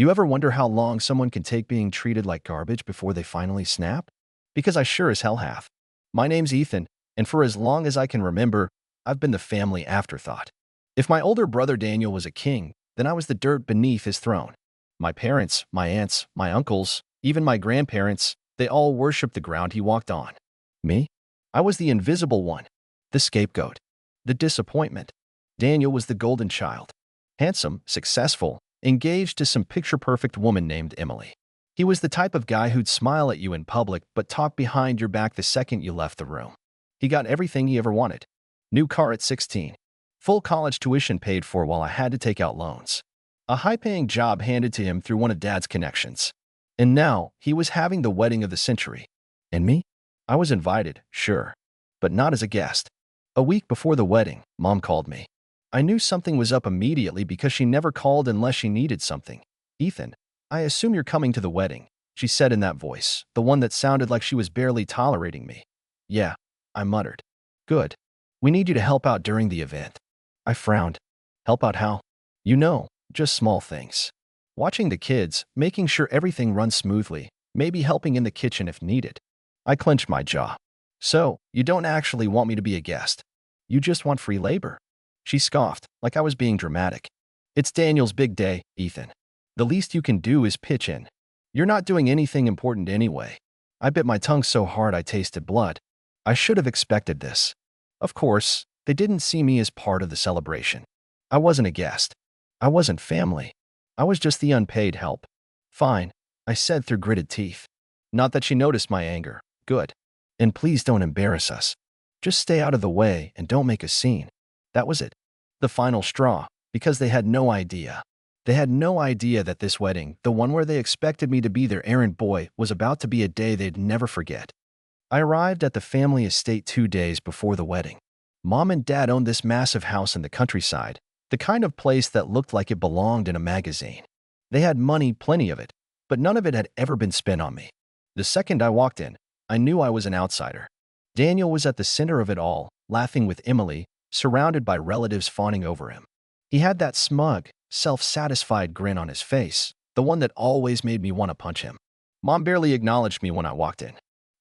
You ever wonder how long someone can take being treated like garbage before they finally snap? Because I sure as hell have. My name's Ethan, and for as long as I can remember, I've been the family afterthought. If my older brother Daniel was a king, then I was the dirt beneath his throne. My parents, my aunts, my uncles, even my grandparents, they all worshiped the ground he walked on. Me? I was the invisible one, the scapegoat, the disappointment. Daniel was the golden child. Handsome, successful, engaged to some picture-perfect woman named Emily. He was the type of guy who'd smile at you in public but talk behind your back the second you left the room. He got everything he ever wanted. New car at 16. Full college tuition paid for while I had to take out loans. A high-paying job handed to him through one of Dad's connections. And now, he was having the wedding of the century. And me? I was invited, sure, but not as a guest. A week before the wedding, Mom called me. I knew something was up immediately because she never called unless she needed something. "Ethan, I assume you're coming to the wedding," she said in that voice, the one that sounded like she was barely tolerating me. "Yeah," I muttered. "Good. We need you to help out during the event." I frowned. "Help out how?" "You know, just small things. Watching the kids, making sure everything runs smoothly, maybe helping in the kitchen if needed." I clenched my jaw. "So, you don't actually want me to be a guest? You just want free labor?" She scoffed, like I was being dramatic. "It's Daniel's big day, Ethan. The least you can do is pitch in. You're not doing anything important anyway." I bit my tongue so hard I tasted blood. I should have expected this. Of course, they didn't see me as part of the celebration. I wasn't a guest. I wasn't family. I was just the unpaid help. "Fine," I said through gritted teeth. Not that she noticed my anger. "Good. And please don't embarrass us. Just stay out of the way and don't make a scene." That was it. The final straw, because they had no idea. They had no idea that this wedding, the one where they expected me to be their errand boy, was about to be a day they'd never forget. I arrived at the family estate 2 days before the wedding. Mom and Dad owned this massive house in the countryside, the kind of place that looked like it belonged in a magazine. They had money, plenty of it, but none of it had ever been spent on me. The second I walked in, I knew I was an outsider. Daniel was at the center of it all, laughing with Emily, surrounded by relatives fawning over him. He had that smug, self-satisfied grin on his face, the one that always made me want to punch him. Mom barely acknowledged me when I walked in.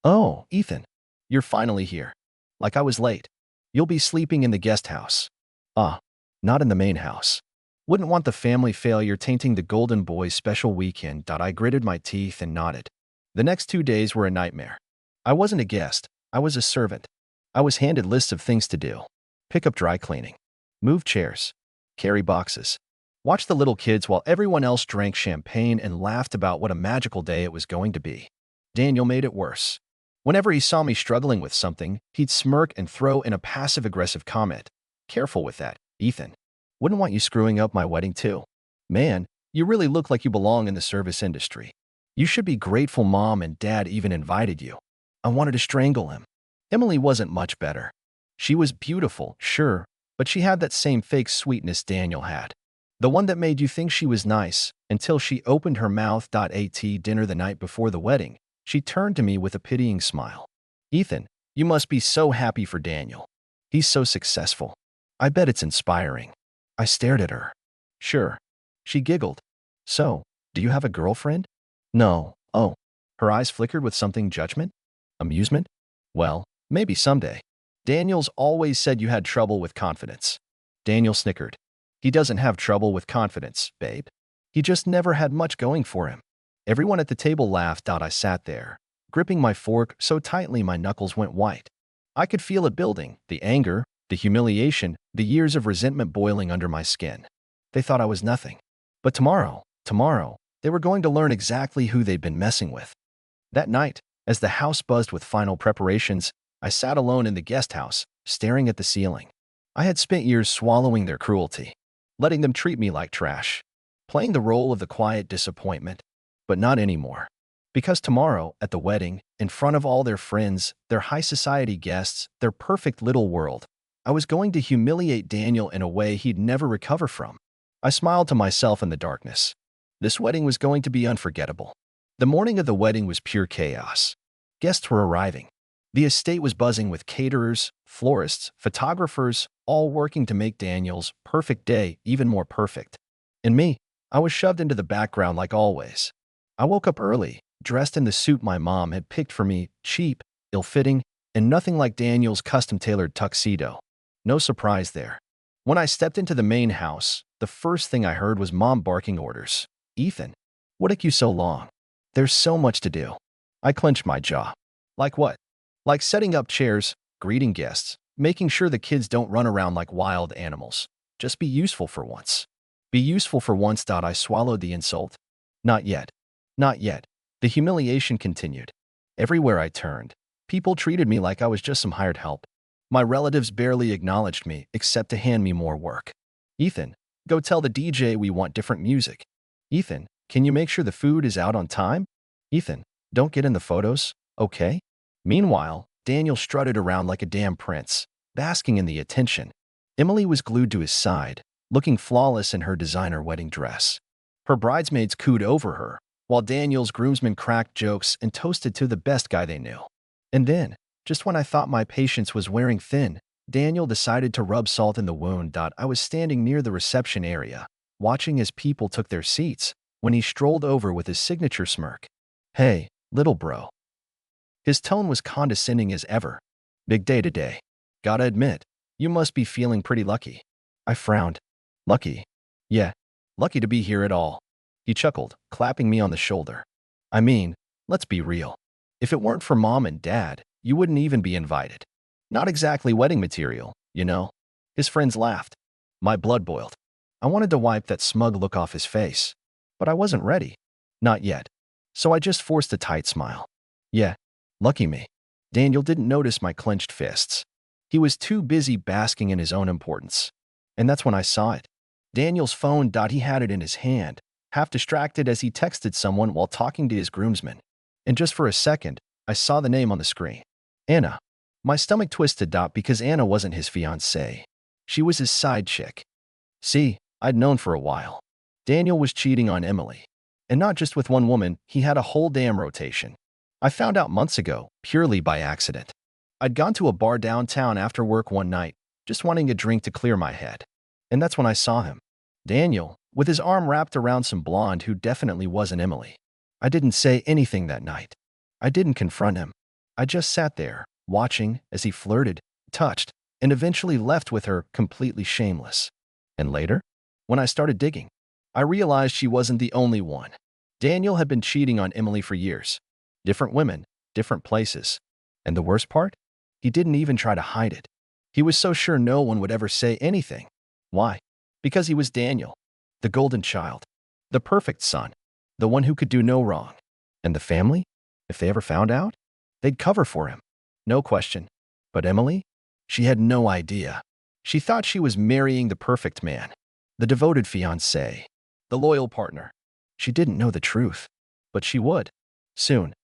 "Oh, Ethan, you're finally here. Like I was late. You'll be sleeping in the guest house." Not in the main house. Wouldn't want the family failure tainting the Golden Boy's special weekend. I gritted my teeth and nodded. The next 2 days were a nightmare. I wasn't a guest. I was a servant. I was handed lists of things to do. Pick up dry cleaning. Move chairs. Carry boxes. Watch the little kids while everyone else drank champagne and laughed about what a magical day it was going to be. Daniel made it worse. Whenever he saw me struggling with something, he'd smirk and throw in a passive-aggressive comment. "Careful with that, Ethan. Wouldn't want you screwing up my wedding too. Man, you really look like you belong in the service industry. You should be grateful Mom and Dad even invited you." I wanted to strangle him. Emily wasn't much better. She was beautiful, sure, but she had that same fake sweetness Daniel had. The one that made you think she was nice, until she opened her mouth. At dinner the night before the wedding, she turned to me with a pitying smile. "Ethan, you must be so happy for Daniel. He's so successful. I bet it's inspiring." I stared at her. "Sure." She giggled. "So, do you have a girlfriend?" "No." "Oh." Her eyes flickered with something judgment? Amusement? "Well, maybe someday. Daniel's always said you had trouble with confidence." Daniel snickered. "He doesn't have trouble with confidence, babe. He just never had much going for him." Everyone at the table laughed. I sat there, gripping my fork so tightly my knuckles went white. I could feel it building, the anger, the humiliation, the years of resentment boiling under my skin. They thought I was nothing. But tomorrow, they were going to learn exactly who they'd been messing with. That night, as the house buzzed with final preparations, I sat alone in the guest house, staring at the ceiling. I had spent years swallowing their cruelty, letting them treat me like trash, playing the role of the quiet disappointment, but not anymore. Because tomorrow, at the wedding, in front of all their friends, their high society guests, their perfect little world, I was going to humiliate Daniel in a way he'd never recover from. I smiled to myself in the darkness. This wedding was going to be unforgettable. The morning of the wedding was pure chaos. Guests were arriving. The estate was buzzing with caterers, florists, photographers, all working to make Daniel's perfect day even more perfect. And me, I was shoved into the background like always. I woke up early, dressed in the suit my mom had picked for me, cheap, ill-fitting, and nothing like Daniel's custom-tailored tuxedo. No surprise there. When I stepped into the main house, the first thing I heard was Mom barking orders. "Ethan, what took you so long? There's so much to do." I clenched my jaw. Like what? Like setting up chairs, greeting guests, making sure the kids don't run around like wild animals. Just be useful for once. Be useful for once. I swallowed the insult. Not yet. Not yet. The humiliation continued. Everywhere I turned, people treated me like I was just some hired help. My relatives barely acknowledged me except to hand me more work. "Ethan, go tell the DJ we want different music." "Ethan, can you make sure the food is out on time?" "Ethan, don't get in the photos, okay?" Meanwhile, Daniel strutted around like a damn prince, basking in the attention. Emily was glued to his side, looking flawless in her designer wedding dress. Her bridesmaids cooed over her, while Daniel's groomsmen cracked jokes and toasted to the best guy they knew. And then, just when I thought my patience was wearing thin, Daniel decided to rub salt in the wound. I was standing near the reception area, watching as people took their seats, when he strolled over with his signature smirk. "Hey, little bro." His tone was condescending as ever. "Big day today. Gotta admit, you must be feeling pretty lucky." I frowned. "Lucky? Yeah, lucky to be here at all." He chuckled, clapping me on the shoulder. "I mean, let's be real. If it weren't for Mom and Dad, you wouldn't even be invited. Not exactly wedding material, you know." His friends laughed. My blood boiled. I wanted to wipe that smug look off his face, but I wasn't ready. Not yet. So I just forced a tight smile. "Yeah, lucky me." Daniel didn't notice my clenched fists. He was too busy basking in his own importance. And that's when I saw it. Daniel's phone. He had it in his hand, half distracted as he texted someone while talking to his groomsmen. And just for a second, I saw the name on the screen. Anna. My stomach twisted. Because Anna wasn't his fiancée. She was his side chick. See, I'd known for a while. Daniel was cheating on Emily. And not just with one woman, he had a whole damn rotation. I found out months ago, purely by accident. I'd gone to a bar downtown after work one night, just wanting a drink to clear my head. And that's when I saw him. Daniel, with his arm wrapped around some blonde who definitely wasn't Emily. I didn't say anything that night. I didn't confront him. I just sat there, watching as he flirted, touched, and eventually left with her completely shameless. And later, when I started digging, I realized she wasn't the only one. Daniel had been cheating on Emily for years. Different women, different places. And the worst part? He didn't even try to hide it. He was so sure no one would ever say anything. Why? Because he was Daniel, the golden child, the perfect son, the one who could do no wrong. And the family? If they ever found out, they'd cover for him. No question. But Emily? She had no idea. She thought she was marrying the perfect man, the devoted fiancé, the loyal partner. She didn't know the truth, but she would. Soon.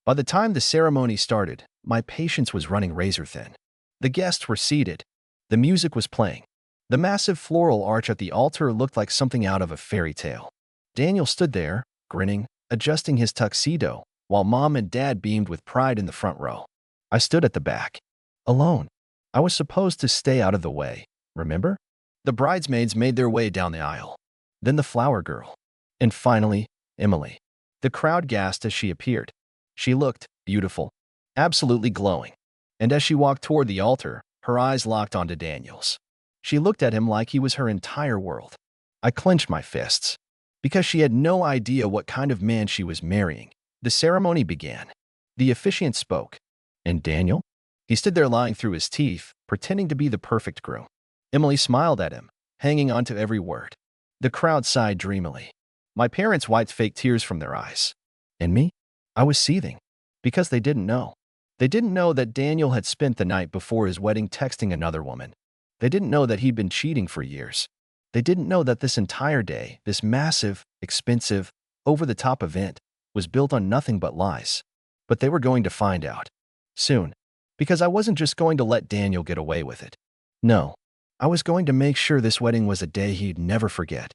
By the time the ceremony started, my patience was running razor thin. The guests were seated. The music was playing. The massive floral arch at the altar looked like something out of a fairy tale. Daniel stood there, grinning, adjusting his tuxedo, while Mom and Dad beamed with pride in the front row. I stood at the back, alone. I was supposed to stay out of the way, remember? The bridesmaids made their way down the aisle. Then the flower girl. And finally, Emily. The crowd gasped as she appeared. She looked beautiful, absolutely glowing. And as she walked toward the altar, her eyes locked onto Daniel's. She looked at him like he was her entire world. I clenched my fists. Because she had no idea what kind of man she was marrying. The ceremony began. The officiant spoke. And Daniel? He stood there lying through his teeth, pretending to be the perfect groom. Emily smiled at him, hanging on to every word. The crowd sighed dreamily. My parents wiped fake tears from their eyes. And me? I was seething. Because they didn't know. They didn't know that Daniel had spent the night before his wedding texting another woman. They didn't know that he'd been cheating for years. They didn't know that this entire day, this massive, expensive, over-the-top event, was built on nothing but lies. But they were going to find out. Soon. Because I wasn't just going to let Daniel get away with it. No. I was going to make sure this wedding was a day he'd never forget.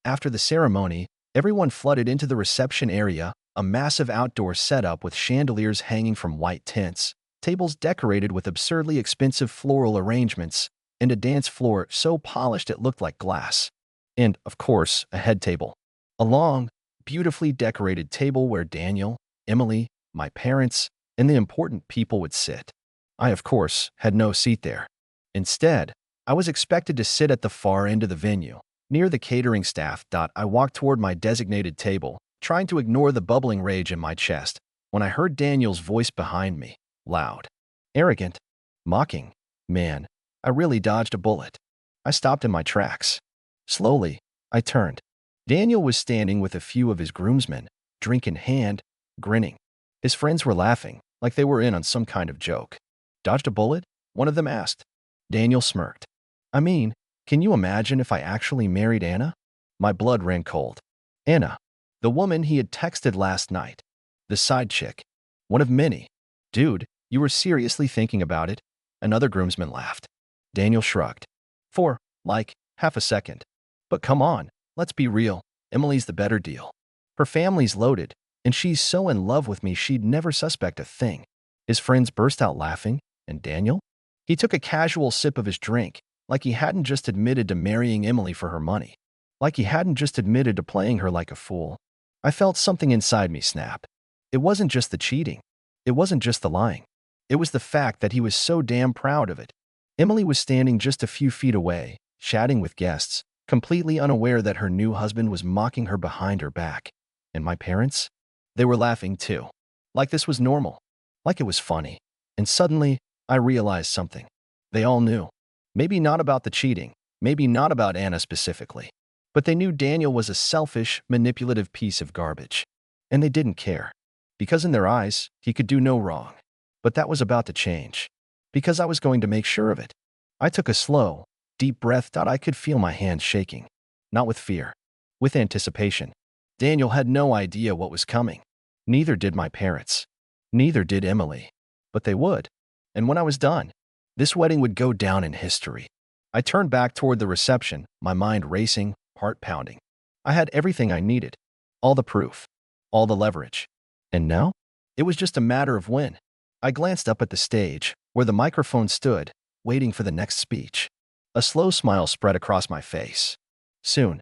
After the ceremony, everyone flooded into the reception area, a massive outdoor setup with chandeliers hanging from white tents, tables decorated with absurdly expensive floral arrangements, and a dance floor so polished it looked like glass. And, of course, a head table. A long, beautifully decorated table where Daniel, Emily, my parents, and the important people would sit. I, of course, had no seat there. Instead, I was expected to sit at the far end of the venue, near the catering staff. I walked toward my designated table, trying to ignore the bubbling rage in my chest, when I heard Daniel's voice behind me, loud, arrogant, mocking. Man, I really dodged a bullet. I stopped in my tracks. Slowly, I turned. Daniel was standing with a few of his groomsmen, drink in hand, grinning. His friends were laughing, like they were in on some kind of joke. Dodged a bullet? One of them asked. Daniel smirked. I mean, can you imagine if I actually married Anna? My blood ran cold. Anna, the woman he had texted last night. The side chick. One of many. Dude, you were seriously thinking about it? Another groomsman laughed. Daniel shrugged. For, like, half a second. But come on, let's be real. Emily's the better deal. Her family's loaded, and she's so in love with me she'd never suspect a thing. His friends burst out laughing, and Daniel? He took a casual sip of his drink, like he hadn't just admitted to marrying Emily for her money. Like he hadn't just admitted to playing her like a fool. I felt something inside me snap. It wasn't just the cheating. It wasn't just the lying. It was the fact that he was so damn proud of it. Emily was standing just a few feet away, chatting with guests, completely unaware that her new husband was mocking her behind her back. And my parents? They were laughing too. Like this was normal. Like it was funny. And suddenly, I realized something. They all knew. Maybe not about the cheating, maybe not about Anna specifically, but they knew Daniel was a selfish, manipulative piece of garbage. And they didn't care. Because in their eyes, he could do no wrong. But that was about to change. Because I was going to make sure of it. I took a slow, deep breath. I could feel my hands shaking. Not with fear. With anticipation. Daniel had no idea what was coming. Neither did my parents. Neither did Emily. But they would. And when I was done, this wedding would go down in history. I turned back toward the reception, my mind racing, heart pounding. I had everything I needed. All the proof. All the leverage. And now? It was just a matter of when. I glanced up at the stage, where the microphone stood, waiting for the next speech. A slow smile spread across my face. Soon,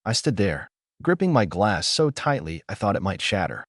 I stood there, gripping my glass so tightly I thought it might shatter.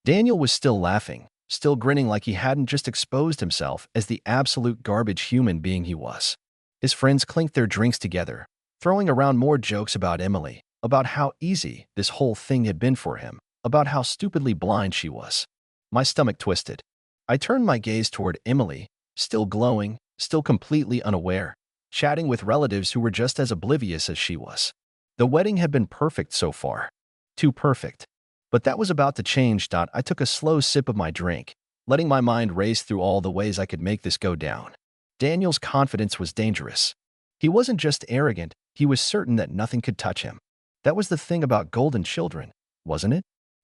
Daniel was still laughing, still grinning like he hadn't just exposed himself as the absolute garbage human being he was. His friends clinked their drinks together, throwing around more jokes about Emily, about how easy this whole thing had been for him, about how stupidly blind she was. My stomach twisted. I turned my gaze toward Emily, still glowing, still completely unaware, chatting with relatives who were just as oblivious as she was. The wedding had been perfect so far. Too perfect. But that was about to change. I took a slow sip of my drink, letting my mind race through all the ways I could make this go down. Daniel's confidence was dangerous. He wasn't just arrogant, he was certain that nothing could touch him. That was the thing about golden children, wasn't it?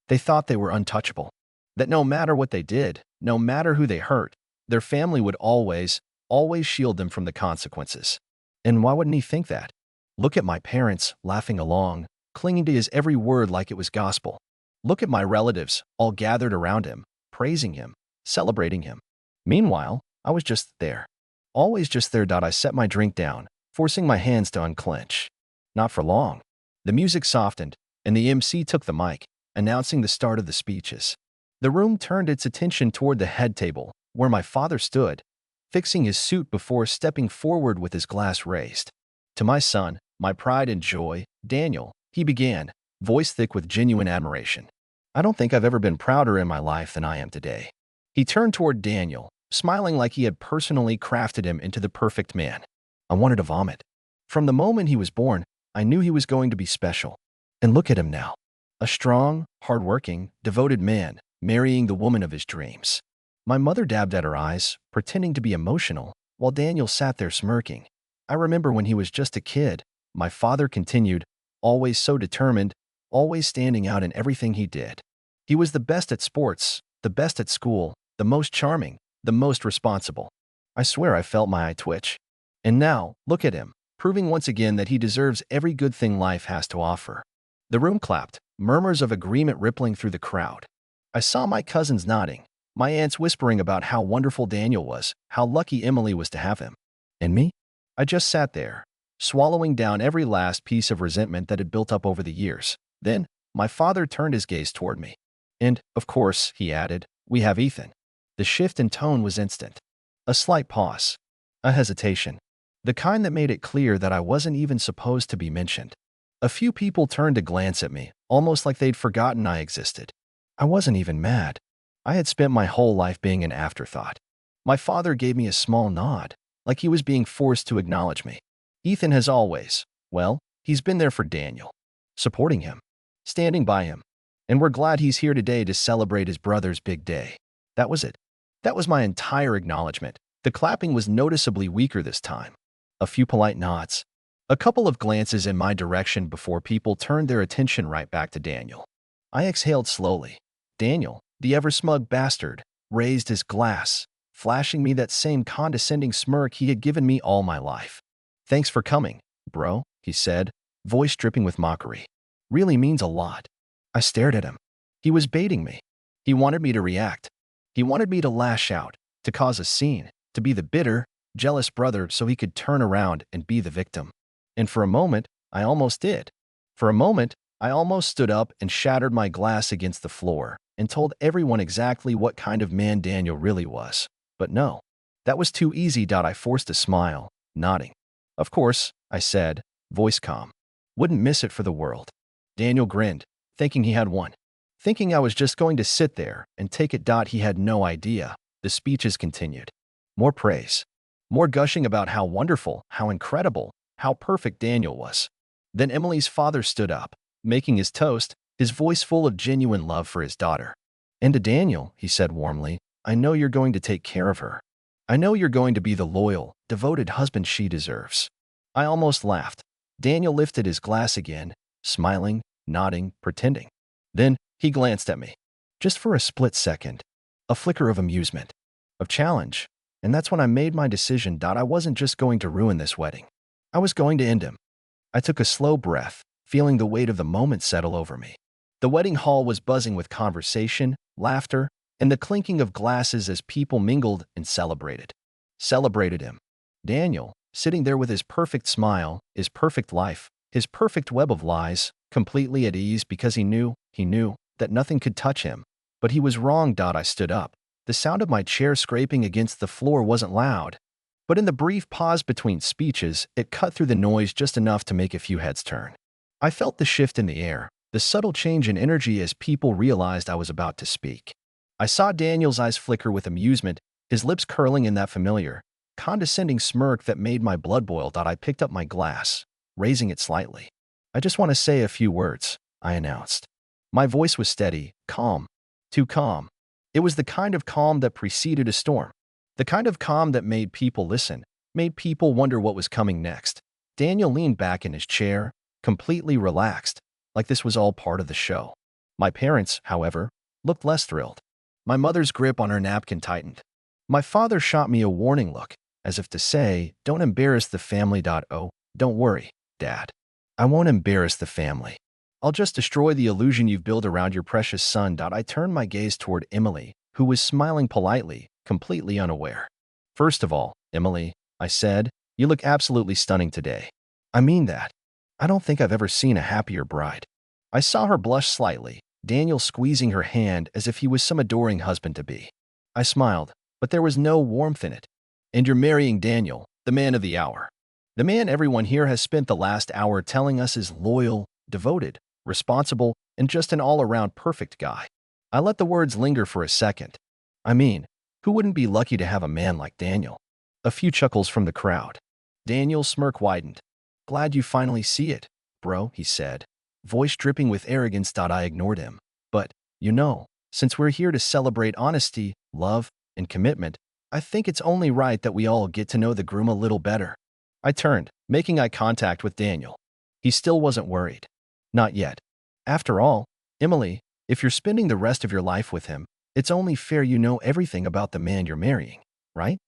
They thought they were untouchable. That no matter what they did, no matter who they hurt, their family would always shield them from the consequences. And why wouldn't he think that? Look at my parents, laughing along, clinging to his every word like it was gospel. Look at my relatives, all gathered around him, praising him, celebrating him. Meanwhile, I was just there. Always just there. I set my drink down, forcing my hands to unclench. Not for long. The music softened, and the MC took the mic, announcing the start of the speeches. The room turned its attention toward the head table, where my father stood, fixing his suit before stepping forward with his glass raised. To my son, my pride and joy, Daniel, he began, voice thick with genuine admiration. I don't think I've ever been prouder in my life than I am today. He turned toward Daniel, smiling like he had personally crafted him into the perfect man. I wanted to vomit. From the moment he was born, I knew he was going to be special. And look at him now. A strong, hardworking, devoted man, marrying the woman of his dreams. My mother dabbed at her eyes, pretending to be emotional, while Daniel sat there smirking. I remember when he was just a kid, my father continued, always so determined, always standing out in everything he did. He was the best at sports, the best at school, the most charming, the most responsible. I swear I felt my eye twitch. And now, look at him, proving once again that he deserves every good thing life has to offer. The room clapped, murmurs of agreement rippling through the crowd. I saw my cousins nodding, my aunts whispering about how wonderful Daniel was, how lucky Emily was to have him. And me? I just sat there, swallowing down every last piece of resentment that had built up over the years. Then, My father turned his gaze toward me. And, of course, he added, we have Ethan. The shift in tone was instant. A slight pause. A hesitation. The kind that made it clear that I wasn't even supposed to be mentioned. A few people turned to glance at me, almost like they'd forgotten I existed. I wasn't even mad. I had spent my whole life being an afterthought. My father gave me a small nod, like he was being forced to acknowledge me. Ethan has always, well, he's been there for Daniel. Supporting him. Standing by him. And we're glad he's here today to celebrate his brother's big day. That was it. That was my entire acknowledgement. The clapping was noticeably weaker this time. A few polite nods. A couple of glances in my direction before people turned their attention right back to Daniel. I exhaled slowly. Daniel, the ever-smug bastard, raised his glass, flashing me that same condescending smirk he had given me all my life. Thanks for coming, bro, he said, voice dripping with mockery. Really means a lot. I stared at him. He was baiting me. He wanted me to react. He wanted me to lash out, to cause a scene, to be the bitter, jealous brother so he could turn around and be the victim. And for a moment, I almost did. For a moment, I almost stood up and shattered my glass against the floor and told everyone exactly what kind of man Daniel really was. But no, that was too easy. I forced a smile, nodding. Of course, I said, voice calm. Wouldn't miss it for the world. Daniel grinned, thinking he had won. Thinking I was just going to sit there and take it. He had no idea. The speeches continued. More praise. More gushing about how wonderful, how incredible, how perfect Daniel was. Then Emily's father stood up, making his toast, his voice full of genuine love for his daughter. And to Daniel, he said warmly, I know you're going to take care of her. I know you're going to be the loyal, devoted husband she deserves. I almost laughed. Daniel lifted his glass again, smiling, nodding, pretending. Then he glanced at me. Just for a split second. A flicker of amusement. Of challenge. And that's when I made my decision. I wasn't just going to ruin this wedding. I was going to end him. I took a slow breath, feeling the weight of the moment settle over me. The wedding hall was buzzing with conversation, laughter, and the clinking of glasses as people mingled and celebrated. Celebrated him. Daniel, sitting there with his perfect smile, his perfect life, his perfect web of lies, completely at ease because he knew that nothing could touch him. But he was wrong. I stood up. The sound of my chair scraping against the floor wasn't loud. But in the brief pause between speeches, it cut through the noise just enough to make a few heads turn. I felt the shift in the air, the subtle change in energy as people realized I was about to speak. I saw Daniel's eyes flicker with amusement, his lips curling in that familiar, condescending smirk that made my blood boil. I picked up my glass, raising it slightly. I just want to say a few words, I announced. My voice was steady, calm. Too calm. It was the kind of calm that preceded a storm. The kind of calm that made people listen, made people wonder what was coming next. Daniel leaned back in his chair, completely relaxed, like this was all part of the show. My parents, however, looked less thrilled. My mother's grip on her napkin tightened. My father shot me a warning look, as if to say, don't embarrass the family. Oh, don't worry, Dad. I won't embarrass the family. I'll just destroy the illusion you've built around your precious son. I turned my gaze toward Emily, who was smiling politely, completely unaware. First of all, Emily, I said, you look absolutely stunning today. I mean that. I don't think I've ever seen a happier bride. I saw her blush slightly, Daniel squeezing her hand as if he was some adoring husband-to-be. I smiled, but there was no warmth in it. And you're marrying Daniel, the man of the hour. The man everyone here has spent the last hour telling us is loyal, devoted, responsible, and just an all-around perfect guy. I let the words linger for a second. I mean, who wouldn't be lucky to have a man like Daniel? A few chuckles from the crowd. Daniel's smirk widened. Glad you finally see it, bro, he said, voice dripping with arrogance. I ignored him. But, since we're here to celebrate honesty, love, and commitment, I think it's only right that we all get to know the groom a little better. I turned, making eye contact with Daniel. He still wasn't worried. Not yet. After all, Emily, if you're spending the rest of your life with him, it's only fair you know everything about the man you're marrying, right?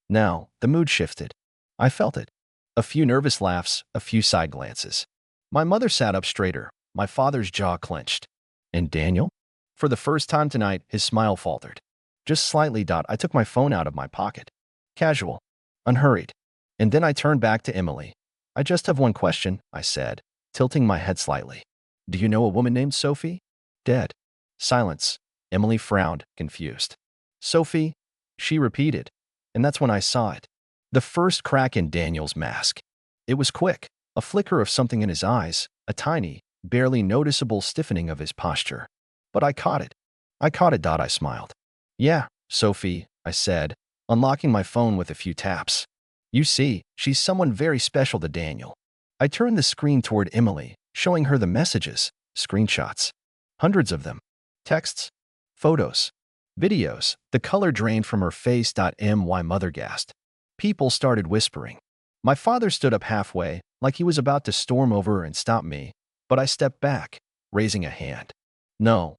Now, the mood shifted. I felt it. A few nervous laughs, a few side glances. My mother sat up straighter, my father's jaw clenched. And Daniel? For the first time tonight, his smile faltered. Just slightly. I took my phone out of my pocket. Casual. Unhurried. And then I turned back to Emily. I just have one question, I said, tilting my head slightly. Do you know a woman named Sophie? Dead. Silence. Emily frowned, confused. Sophie? She repeated. And that's when I saw it. The first crack in Daniel's mask. It was quick, a flicker of something in his eyes, a tiny, barely noticeable stiffening of his posture. But I caught it. I caught it. I smiled. Yeah, Sophie, I said, unlocking my phone with a few taps. You see, she's someone very special to Daniel. I turned the screen toward Emily, showing her the messages, screenshots. Hundreds of them. Texts, photos, videos. The color drained from her face. My mother gasped. People started whispering. My father stood up halfway, like he was about to storm over and stop me, but I stepped back, raising a hand. No,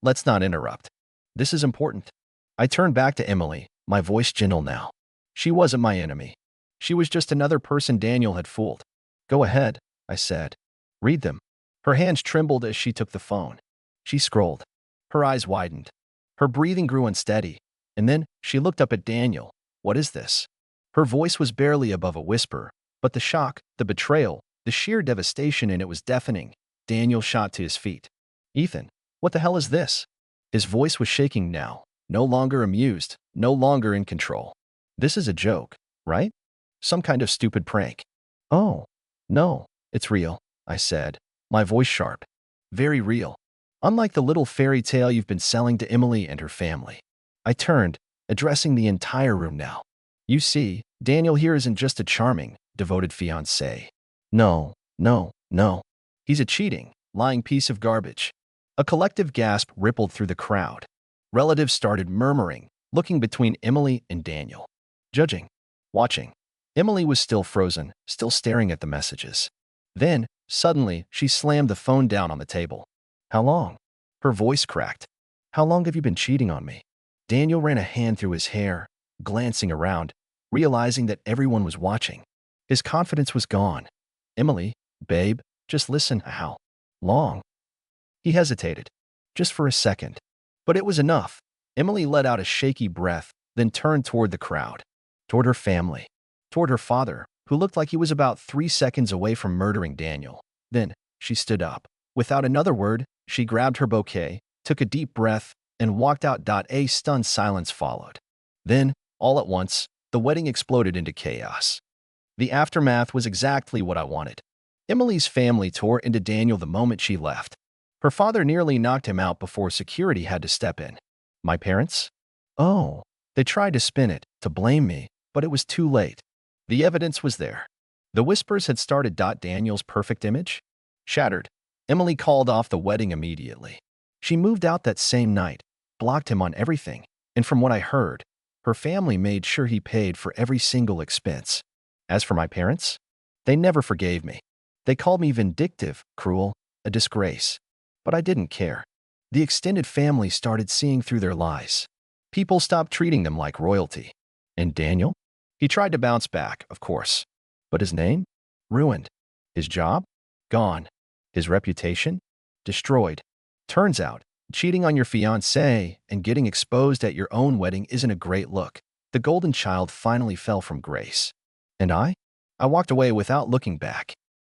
let's not interrupt. This is important. I turned back to Emily, my voice gentle now. She wasn't my enemy. She was just another person Daniel had fooled. Go ahead, I said. Read them. Her hands trembled as she took the phone. She scrolled. Her eyes widened. Her breathing grew unsteady, and then she looked up at Daniel. What is this? Her voice was barely above a whisper, but the shock, the betrayal, the sheer devastation in it was deafening. Daniel shot to his feet. Ethan, what the hell is this? His voice was shaking now, no longer amused, no longer in control. This is a joke, right? Some kind of stupid prank. Oh, no, it's real, I said, my voice sharp. Very real. Unlike the little fairy tale you've been selling to Emily and her family. I turned, addressing the entire room now. You see, Daniel here isn't just a charming, devoted fiancé. No. He's a cheating, lying piece of garbage. A collective gasp rippled through the crowd. Relatives started murmuring, looking between Emily and Daniel. Judging. Watching. Emily was still frozen, still staring at the messages. Then, suddenly, she slammed the phone down on the table. How long? Her voice cracked. How long have you been cheating on me? Daniel ran a hand through his hair, glancing around, realizing that everyone was watching. His confidence was gone. Emily, babe, just listen. How long? He hesitated, just for a second. But it was enough. Emily let out a shaky breath, then turned toward the crowd, toward her family, toward her father, who looked like he was about 3 seconds away from murdering Daniel. Then she stood up. Without another word, she grabbed her bouquet, took a deep breath, and walked out. A stunned silence followed. Then, all at once, the wedding exploded into chaos. The aftermath was exactly what I wanted. Emily's family tore into Daniel the moment she left. Her father nearly knocked him out before security had to step in. My parents? Oh, they tried to spin it, to blame me, but it was too late. The evidence was there. The whispers had started. Daniel's perfect image? Shattered. Emily called off the wedding immediately. She moved out that same night, blocked him on everything, and from what I heard, her family made sure he paid for every single expense. As for my parents, they never forgave me. They called me vindictive, cruel, a disgrace. But I didn't care. The extended family started seeing through their lies. People stopped treating them like royalty. And Daniel? He tried to bounce back, of course. But his name? Ruined. His job? Gone. His reputation? Destroyed. Turns out, cheating on your fiancé and getting exposed at your own wedding isn't a great look. The golden child finally fell from grace. And I walked away without looking back.